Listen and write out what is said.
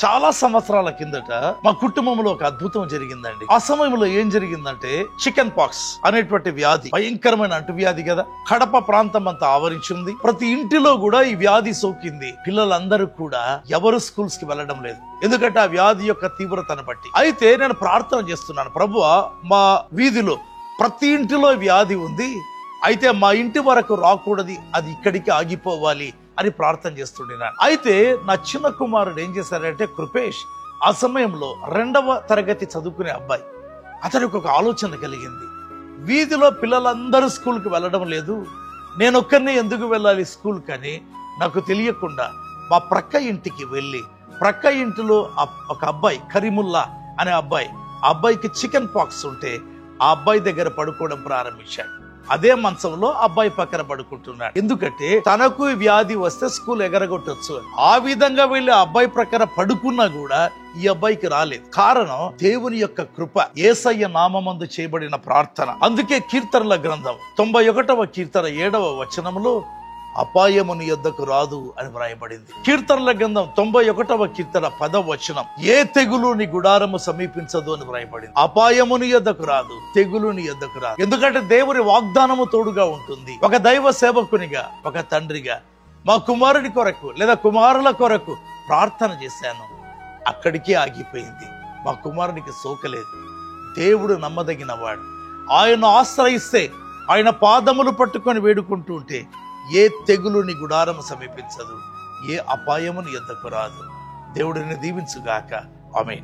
చాలా సంవత్సరాల కిందట మా కుటుంబంలో ఒక అద్భుతం జరిగిందండి. ఆ సమయంలో ఏం జరిగిందంటే చికెన్ పాక్స్ అనేటువంటి వ్యాధి, భయంకరమైన అంటువ్యాధి కదా, కడప ప్రాంతం అంతా ఆవరించింది. ప్రతి ఇంటిలో కూడా ఈ వ్యాధి సోకింది. పిల్లలందరూ కూడా ఎవరు స్కూల్స్ కి వెళ్ళడం లేదు, ఎందుకంటే ఆ వ్యాధి యొక్క తీవ్రతను బట్టి. అయితే నేను ప్రార్థన చేస్తున్నాను, ప్రభువా మా వీధిలో ప్రతి ఇంటిలో వ్యాధి ఉంది, అయితే మా ఇంటి వరకు రాకూడదు, అది ఇక్కడికి ఆగిపోవాలి అని ప్రార్థన చేస్తుండేనాను. అయితే నా చిన్న కుమారుడు ఏం చేశాడంటే కృపేష్, ఆ సమయంలో 2వ తరగతి చదువుకునే అబ్బాయి, అతనికి ఒక ఆలోచన కలిగింది. వీధిలో పిల్లలందరూ స్కూల్కి వెళ్ళడం లేదు, నేను ఒక్కరిని ఎందుకు వెళ్ళాలి స్కూల్ కని నాకు తెలియకుండా మా ప్రక్క ఇంటికి వెళ్ళి, ప్రక్క ఇంటిలో ఒక అబ్బాయి కరీముల్లా అనే అబ్బాయికి చికెన్ పాక్స్ ఉంటే ఆ అబ్బాయి దగ్గర పడుకోవడం ప్రారంభించాడు. అదే మంచంలో అబ్బాయి పక్కన పడుకుంటున్నాడు, ఎందుకంటే తనకు వ్యాధి వస్తే స్కూల్ ఎగరగొట్టొచ్చు. ఆ విధంగా వెళ్ళి అబ్బాయి ప్రక్కన పడుకున్నా కూడా ఈ అబ్బాయికి రాలేదు. కారణం దేవుని యొక్క కృప, యేసయ్య నామమందు చేయబడిన ప్రార్థన. అందుకే కీర్తనల గ్రంథం 91వ కీర్తన 7వ వచనంలో అపాయము నీ యొద్దకు రాదు అని వ్రాయబడింది. కీర్తనల గ్రంథం 91వ కీర్తన 10వ వచనం, ఏ తెగులు నీ గుడారము సమీపించదు అని వ్రాయబడింది. అపాయము నీ యొద్దకు రాదు, తెగులు నీ యొద్దకు రాదు. ఎందుకంటే దేవుని వాగ్దానము తోడుగా ఉంటుంది. ఒక దైవ సేవకునిగా, ఒక తండ్రిగా మా కుమారుడి కొరకు లేదా కుమారుల కొరకు ప్రార్థన చేశాను, అక్కడికే ఆగిపోయింది. మా కుమారునికి సోకలేదు. దేవుడు నమ్మదగిన వాడు. ఆయన ఆశ్రయిస్తే, ఆయన పాదములు పట్టుకొని వేడుకుంటూ ఉంటే ఏ తెగులు నీ గుడారము సమీపించదు, ఏ అపాయము నీ యొద్దకు రాదు. దేవుడిని దీవించుగాక. ఆమేన్.